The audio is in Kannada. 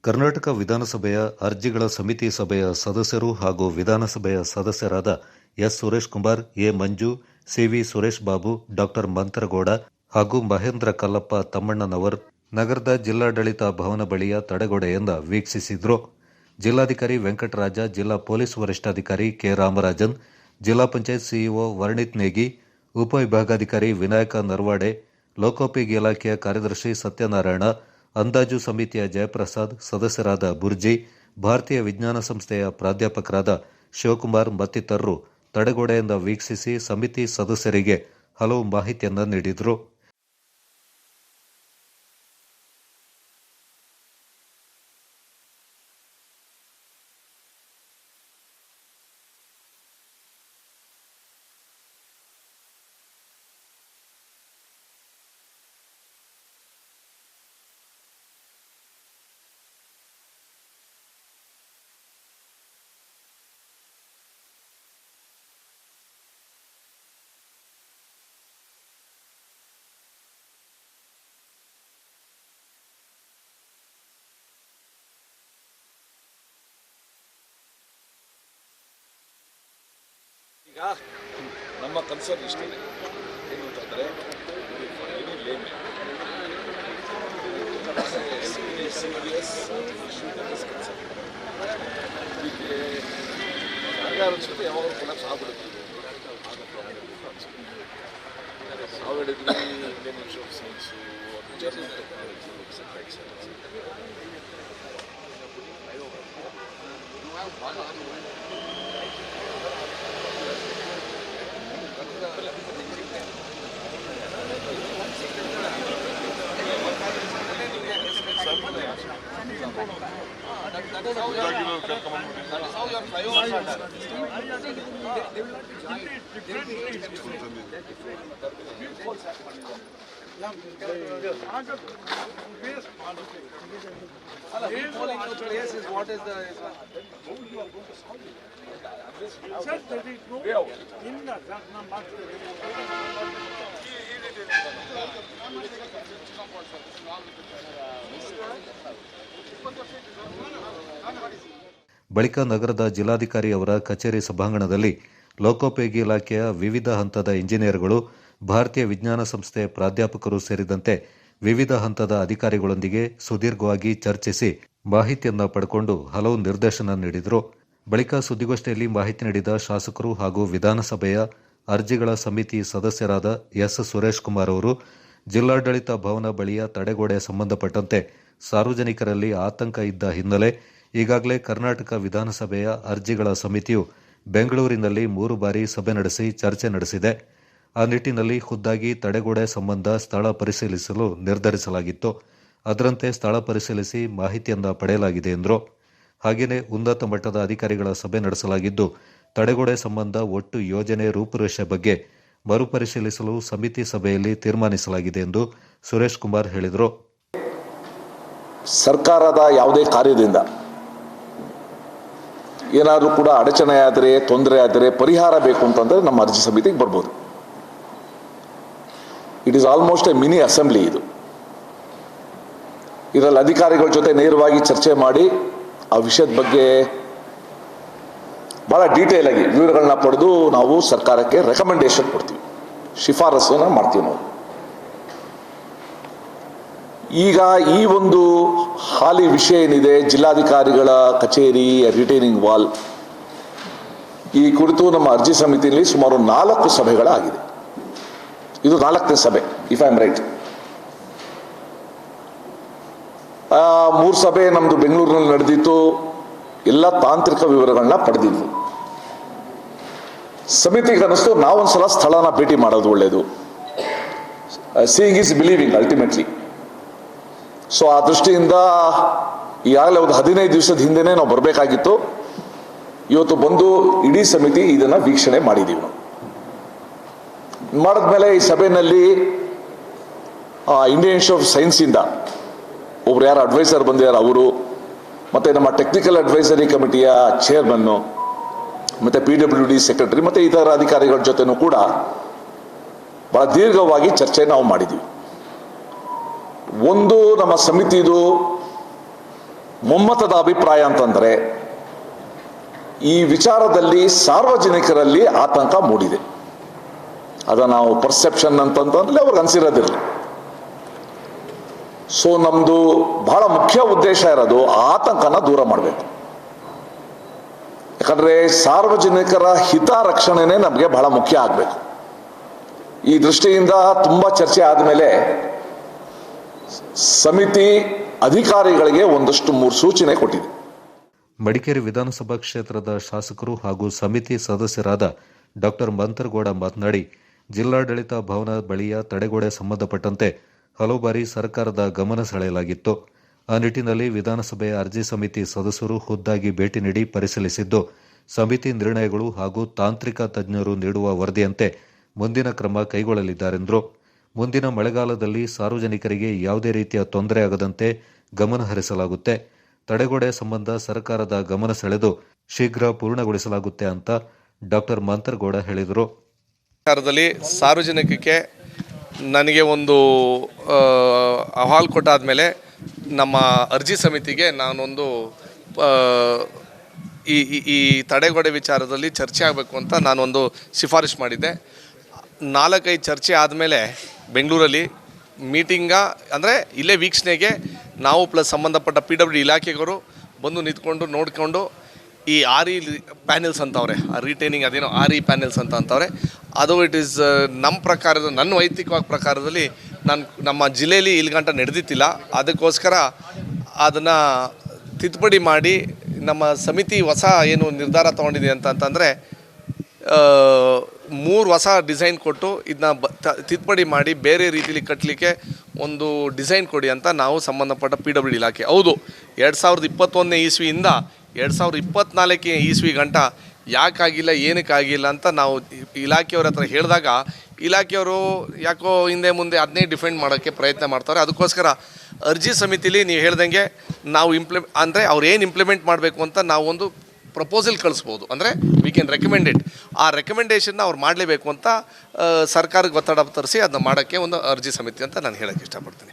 ಕರ್ನಾಟಕ ವಿಧಾನಸಭೆಯ ಅರ್ಜಿಗಳ ಸಮಿತಿ ಸಭೆಯ ಸದಸ್ಯರು ಹಾಗೂ ವಿಧಾನಸಭೆಯ ಸದಸ್ಯರಾದ S. Suresh Kumar, A. Manju, CV Suresh Babu, Dr. Mantragowda ಹಾಗೂ ಮಹೇಂದ್ರ ಕಲ್ಲಪ್ಪ ತಮ್ಮಣ್ಣನವರ್ ನಗರದ ಜಿಲ್ಲಾಡಳಿತ ಭವನ ಬಳಿಯ ತಡೆಗೋಡೆಯಿಂದ ವೀಕ್ಷಿಸಿದ್ರು. ಜಿಲ್ಲಾಧಿಕಾರಿ ವೆಂಕಟರಾಜ, ಜಿಲ್ಲಾ ಪೊಲೀಸ್ ವರಿಷ್ಠಾಧಿಕಾರಿ ಕೆ. ರಾಮರಾಜನ್, ಜಿಲ್ಲಾ ಪಂಚಾಯತ್ ಸಿಇಒ ವರ್ಣಿತ್ ನೇಗಿ, ಉಪವಿಭಾಗಾಧಿಕಾರಿ ವಿನಾಯಕ ನರ್ವಾಡೆ, ಲೋಕೋಪಯೋಗಿ ಇಲಾಖೆಯ ಕಾರ್ಯದರ್ಶಿ ಸತ್ಯನಾರಾಯಣ, ಅಂದಾಜು ಸಮಿತಿಯ ಜಯಪ್ರಸಾದ್, ಸದಸ್ಯರಾದ ಬುರ್ಜಿ, ಭಾರತೀಯ ವಿಜ್ಞಾನ ಸಂಸ್ಥೆಯ ಪ್ರಾಧ್ಯಾಪಕರಾದ ಶಿವಕುಮಾರ್ ಮತ್ತಿತರರು ತಡೆಗೋಡೆಯಿಂದ ವೀಕ್ಷಿಸಿ ಸಮಿತಿ ಸದಸ್ಯರಿಗೆ ಹಲವು ಮಾಹಿತಿಯನ್ನು ನೀಡಿದರು. ಈಗ ನಮ್ಮ ಕನ್ಸರ್ನ್ ಇಷ್ಟೇ ಏನು ಅಂತಂದರೆ ಸರ್ಕಾರ ಅನ್ಸುತ್ತೆ ಯಾವಾಗ ಕೊಲಾಪ್ಸ್ ಆಗ್ಬಿಡುತ್ತೆ. ನಾವು ಹೇಳಿದ್ವಿ Indian institute of science, journal technology, ಬಳಿಕ ನಗರದ ಜಿಲ್ಲಾಧಿಕಾರಿ ಅವರ ಕಚೇರಿ ಸಭಾಂಗಣದಲ್ಲಿ ಲೋಕೋಪಯೋಗಿ ಇಲಾಖೆಯ ವಿವಿಧ ಹಂತದ ಇಂಜಿನಿಯರ್ಗಳು, ಭಾರತೀಯ ವಿಜ್ಞಾನ ಸಂಸ್ಥೆ ಪ್ರಾಧ್ಯಾಪಕರು ಸೇರಿದಂತೆ ವಿವಿಧ ಹಂತದ ಅಧಿಕಾರಿಗಳೊಂದಿಗೆ ಸುದೀರ್ಘವಾಗಿ ಚರ್ಚಿಸಿ ಮಾಹಿತಿಯನ್ನ ಪಡೆದುಕೊಂಡು ಹಲವು ನಿರ್ದೇಶನ ನೀಡಿದರು. ಬಳಿಕ ಸುದ್ದಿಗೋಷ್ಠಿಯಲ್ಲಿ ಮಾಹಿತಿ ನೀಡಿದ ಶಾಸಕರು ಹಾಗೂ ವಿಧಾನಸಭೆಯ ಅರ್ಜಿಗಳ ಸಮಿತಿ ಸದಸ್ಯರಾದ ಎಸ್. ಸುರೇಶ್ ಕುಮಾರ್ ಅವರು, ಜಿಲ್ಲಾಡಳಿತ ಭವನ ಬಳಿಯ ತಡೆಗೋಡೆ ಸಂಬಂಧಪಟ್ಟಂತೆ ಸಾರ್ವಜನಿಕರಲ್ಲಿ ಆತಂಕ ಇದ್ದ ಹಿನ್ನೆಲೆ ಈಗಾಗಲೇ ಕರ್ನಾಟಕ ವಿಧಾನಸಭೆಯ ಅರ್ಜಿಗಳ ಸಮಿತಿಯು ಬೆಂಗಳೂರಿನಲ್ಲಿ 3 ಬಾರಿ ಸಭೆ ನಡೆಸಿ ಚರ್ಚೆ ನಡೆಸಿದೆ. ಆ ನಿಟ್ಟಿನಲ್ಲಿ ಖುದ್ದಾಗಿ ತಡೆಗೋಡೆ ಸಂಬಂಧ ಸ್ಥಳ ಪರಿಶೀಲಿಸಲು ನಿರ್ಧರಿಸಲಾಗಿತ್ತು. ಅದರಂತೆ ಸ್ಥಳ ಪರಿಶೀಲಿಸಿ ಮಾಹಿತಿಯನ್ನ ಪಡೆಯಲಾಗಿದೆ ಎಂದರು. ಹಾಗೆಯೇ ಉನ್ನತ ಮಟ್ಟದ ಅಧಿಕಾರಿಗಳ ಸಭೆ ನಡೆಸಲಾಗಿದ್ದು, ತಡೆಗೋಡೆ ಸಂಬಂಧ ಒಟ್ಟು ಯೋಜನೆ ರೂಪುರೇಷೆ ಬಗ್ಗೆ ಮರುಪರಿಶೀಲಿಸಲು ಸಮಿತಿ ಸಭೆಯಲ್ಲಿ ತೀರ್ಮಾನಿಸಲಾಗಿದೆ ಎಂದು ಸುರೇಶ್ ಕುಮಾರ್ ಹೇಳಿದರು. ಸರ್ಕಾರದ ಯಾವುದೇ ಕಾರ್ಯದಿಂದ ಏನಾದರೂ ಕೂಡ ಅಡಚಣೆ ಆದರೆ, ತೊಂದರೆ ಆದರೆ, ಪರಿಹಾರ ಬೇಕು ಅಂತಂದರೆ ನಮ್ಮ ಅರ್ಜಿ ಸಮಿತಿಗೆ ಬರ್ಬೋದು. It is almost A mini assembly. ಇದರಲ್ಲಿ ಅಧಿಕಾರಿಗಳ ಜೊತೆ ನೇರವಾಗಿ ಚರ್ಚೆ ಮಾಡಿ ಆ ವಿಷಯದ ಬಗ್ಗೆ ಭಾಳ ಡೀಟೇಲ್ ಆಗಿ ವಿವರಗಳನ್ನ ಪಡೆದು ನಾವು ಸರ್ಕಾರಕ್ಕೆ ರೆಕಮೆಂಡೇಶನ್ ಕೊಡ್ತೀವಿ, ಶಿಫಾರಸನ್ನು ಮಾಡ್ತೀವಿ ನಾವು. ಈಗ ಈ ಒಂದು ಹಾಲಿ ವಿಷಯ ಏನಿದೆ, ಜಿಲ್ಲಾಧಿಕಾರಿಗಳ ಕಚೇರಿ ರಿಟೈನಿಂಗ್ ವಾಲ್, ಈ ಕುರಿತು ನಮ್ಮ ಅರ್ಜಿ ಸಮಿತಿಯಲ್ಲಿ ಸುಮಾರು 4 ಸಭೆಗಳಾಗಿದೆ. ಇದು 4ನೇ ಸಭೆ, ಇಫ್ ಐ ಆಮ್ ರೈಟ್. 3 ಸಭೆ ನಮ್ಮದು ಬೆಂಗಳೂರಿನಲ್ಲಿ ನಡೆದಿತ್ತು. ಎಲ್ಲ ತಾಂತ್ರಿಕ ವಿವರಗಳನ್ನ ಪಡೆದಿದ್ವಿ. ಸಮಿತಿಗೆ ಅನ್ನಿಸ್ತು ನಾವೊಂದ್ಸಲ ಸ್ಥಳನ ಭೇಟಿ ಮಾಡೋದು ಒಳ್ಳೆಯದು. Seeing is believing ultimately. So ಆ ದೃಷ್ಟಿಯಿಂದ ಈಗಾಗಲೇ ಒಂದು 15 ದಿವಸದ ಹಿಂದೆನೇ ನಾವು ಬರಬೇಕಾಗಿತ್ತು. ಇವತ್ತು ಬಂದು ಇಡೀ ಸಮಿತಿ ಇದನ್ನು ವೀಕ್ಷಣೆ ಮಾಡಿದ್ದೀವಿ. ನಾವು ಮಾಡಿದ್ಮೇಲೆ ಈ ಸಭೆಯಲ್ಲಿ ಇಂಡಿಯನ್ ಇನ್ಸ್ಟಿಟ್ಯೂಟ್ ಆಫ್ ಸೈನ್ಸಿಂದ ಒಬ್ರು ಯಾರು ಅಡ್ವೈಸರ್ ಬಂದಿದ್ದಾರೆ ಅವರು, ಮತ್ತು ನಮ್ಮ ಟೆಕ್ನಿಕಲ್ ಅಡ್ವೈಸರಿ ಕಮಿಟಿಯ ಚೇರ್ಮನ್ನು, ಮತ್ತು PWD ಸೆಕ್ರೆಟರಿ, ಮತ್ತು ಇತರ ಅಧಿಕಾರಿಗಳ ಜೊತೆನೂ ಕೂಡ ಭಾಳ ದೀರ್ಘವಾಗಿ ಚರ್ಚೆ ನಾವು ಮಾಡಿದ್ದೀವಿ. ಒಂದು ನಮ್ಮ ಸಮಿತಿದು ಮೊಮ್ಮತದ ಅಭಿಪ್ರಾಯ ಅಂತಂದರೆ ಈ ವಿಚಾರದಲ್ಲಿ ಸಾರ್ವಜನಿಕರಲ್ಲಿ ಆತಂಕ ಮೂಡಿದೆ. ಅದನ್ನು ನಾವು ಪರ್ಸೆಪ್ಷನ್ ಅಂತಂತಂದ್ರೆ ಅವ್ರಿಗೆ ಅನಿಸಿರೋದಿರಲಿ. ಸೊ ನಮ್ಮದು ಬಹಳ ಮುಖ್ಯ ಉದ್ದೇಶ ಇರೋದು ಆ ಆತಂಕನ ದೂರ ಮಾಡಬೇಕು. ಯಾಕಂದರೆ ಸಾರ್ವಜನಿಕರ ಹಿತ ರಕ್ಷಣೆನೇ ನಮಗೆ ಬಹಳ ಮುಖ್ಯ ಆಗಬೇಕು. ಈ ದೃಷ್ಟಿಯಿಂದ ತುಂಬ ಚರ್ಚೆ ಆದಮೇಲೆ ಸಮಿತಿ ಅಧಿಕಾರಿಗಳಿಗೆ ಒಂದಷ್ಟು 3 ಸೂಚನೆ ಕೊಟ್ಟಿದೆ. ಮಡಿಕೇರಿ ವಿಧಾನಸಭಾ ಕ್ಷೇತ್ರದ ಶಾಸಕರು ಹಾಗೂ ಸಮಿತಿ ಸದಸ್ಯರಾದ ಡಾಕ್ಟರ್ ಮಂತರಗೌಡ ಮಾತನಾಡಿ, ಜಿಲ್ಲಾಡಳಿತ ಭವನ ಬಳಿಯ ತಡೆಗೋಡೆ ಸಂಬಂಧಪಟ್ಟಂತೆ ಹಲವು ಬಾರಿ ಸರ್ಕಾರದ ಗಮನ ಸೆಳೆಯಲಾಗಿತ್ತು. ಆ ನಿಟ್ಟಿನಲ್ಲಿ ವಿಧಾನಸಭೆಯ ಅರ್ಜಿ ಸಮಿತಿ ಸದಸ್ಯರು ಖುದ್ದಾಗಿ ಭೇಟಿ ನೀಡಿ ಪರಿಶೀಲಿಸಿದ್ದು, ಸಮಿತಿ ನಿರ್ಣಯಗಳು ಹಾಗೂ ತಾಂತ್ರಿಕ ತಜ್ಞರು ನೀಡುವ ವರದಿಯಂತೆ ಮುಂದಿನ ಕ್ರಮ ಕೈಗೊಳ್ಳಲಿದ್ದಾರೆಂದರು. ಮುಂದಿನ ಮಳೆಗಾಲದಲ್ಲಿ ಸಾರ್ವಜನಿಕರಿಗೆ ಯಾವುದೇ ರೀತಿಯ ತೊಂದರೆ ಆಗದಂತೆ ಗಮನ ಹರಿಸಲಾಗುತ್ತೆ. ತಡೆಗೋಡೆ ಸಂಬಂಧ ಸರ್ಕಾರದ ಗಮನ ಸೆಳೆದು ಶೀಘ್ರ ಪೂರ್ಣಗೊಳಿಸಲಾಗುತ್ತೆ ಅಂತ ಡಾಕ್ಟರ್ ಮಂತರಗೌಡ ಹೇಳಿದರು. ಸರ್ಕಾರದಲ್ಲಿ ಸಾರ್ವಜನಿಕಕ್ಕೆ ನನಗೆ ಒಂದು ಅಹವಾಲು ಕೊಟ್ಟಾದ ಮೇಲೆ ನಮ್ಮ ಅರ್ಜಿ ಸಮಿತಿಗೆ ನಾನೊಂದು ಈ ತಡೆಗೋಡೆ ವಿಚಾರದಲ್ಲಿ ಚರ್ಚೆ ಆಗಬೇಕು ಅಂತ ನಾನೊಂದು ಶಿಫಾರಸು ಮಾಡಿದ್ದೆ. 4-5 ಚರ್ಚೆ ಆದಮೇಲೆ ಬೆಂಗಳೂರಲ್ಲಿ ಅಂದರೆ ಇಲ್ಲೇ ವೀಕ್ಷಣೆಗೆ ನಾವು ಪ್ಲಸ್ ಸಂಬಂಧಪಟ್ಟ PWD ಇಲಾಖೆಗವರು ಬಂದು ನಿಂತ್ಕೊಂಡು ನೋಡಿಕೊಂಡು ಈ RE ಪ್ಯಾನೆಲ್ಸ್ ಅಂತವ್ರೆ, ರಿಟೈನಿಂಗ್ ಅದೇನೋ RE ಪ್ಯಾನೆಲ್ಸ್ ಅಂತವ್ರೆ, ಅದು ಇಟ್ ಈಸ್ ನಮ್ಮ ಪ್ರಕಾರದ, ನನ್ನ ವೈಯಕ್ತಿಕವಾಗಿ ಪ್ರಕಾರದಲ್ಲಿ ನಮ್ಮ ಜಿಲ್ಲೆಯಲ್ಲಿ ಇಲ್ಲಿಗಂಟ ನಡೆದಿತ್ತಿಲ್ಲ. ಅದಕ್ಕೋಸ್ಕರ ಅದನ್ನು ತಿದ್ದುಪಡಿ ಮಾಡಿ ನಮ್ಮ ಸಮಿತಿ ಹೊಸ ಏನು ನಿರ್ಧಾರ ತೊಗೊಂಡಿದೆ ಅಂತಂದರೆ 3 ಹೊಸ ಡಿಸೈನ್ ಕೊಟ್ಟು ಇದನ್ನ ತಿದ್ದುಪಡಿ ಮಾಡಿ ಬೇರೆ ರೀತಿಯಲ್ಲಿ ಕಟ್ಟಲಿಕ್ಕೆ ಒಂದು ಡಿಸೈನ್ ಕೊಡಿ ಅಂತ ನಾವು ಸಂಬಂಧಪಟ್ಟ PWD ಇಲಾಖೆ, ಹೌದು 2021ನೇ ಇಸ್ವಿಯಿಂದ 2024ನೇ ಇಸ್ವಿ ಗಂಟ ಯಾಕಾಗಿಲ್ಲ, ಏನಕ್ಕಾಗಿಲ್ಲ ಅಂತ ನಾವು ಇಲಾಖೆಯವ್ರ ಹತ್ರ ಹೇಳಿದಾಗ ಇಲಾಖೆಯವರು ಯಾಕೋ ಹಿಂದೆ ಮುಂದೆ ಅದನ್ನೇ ಡಿಫೆಂಡ್ ಮಾಡೋಕ್ಕೆ ಪ್ರಯತ್ನ ಮಾಡ್ತಾರೆ. ಅದಕ್ಕೋಸ್ಕರ ಅರ್ಜಿ ಸಮಿತಿಲಿ ನೀವು ಹೇಳ್ದಂಗೆ ನಾವು ಅಂದರೆ ಅವ್ರು ಏನು ಇಂಪ್ಲಿಮೆಂಟ್ ಮಾಡಬೇಕು ಅಂತ ನಾವು ಒಂದು ಪ್ರಪೋಸಲ್ ಕಳಿಸ್ಬೋದು. ಅಂದರೆ ವಿ ಕ್ಯಾನ್ ರೆಕಮೆಂಡ್ ಇಟ್. ಆ ರೆಕಮೆಂಡೇಷನ್ನ ಅವ್ರು ಮಾಡಲೇಬೇಕು ಅಂತ ಸರ್ಕಾರಕ್ಕೆ ಒತ್ತಡ ತರಿಸಿ ಅದನ್ನ ಮಾಡೋಕ್ಕೆ ಒಂದು ಅರ್ಜಿ ಸಮಿತಿ ಅಂತ ನಾನು ಹೇಳೋಕ್ಕೆ ಇಷ್ಟಪಡ್ತೀನಿ.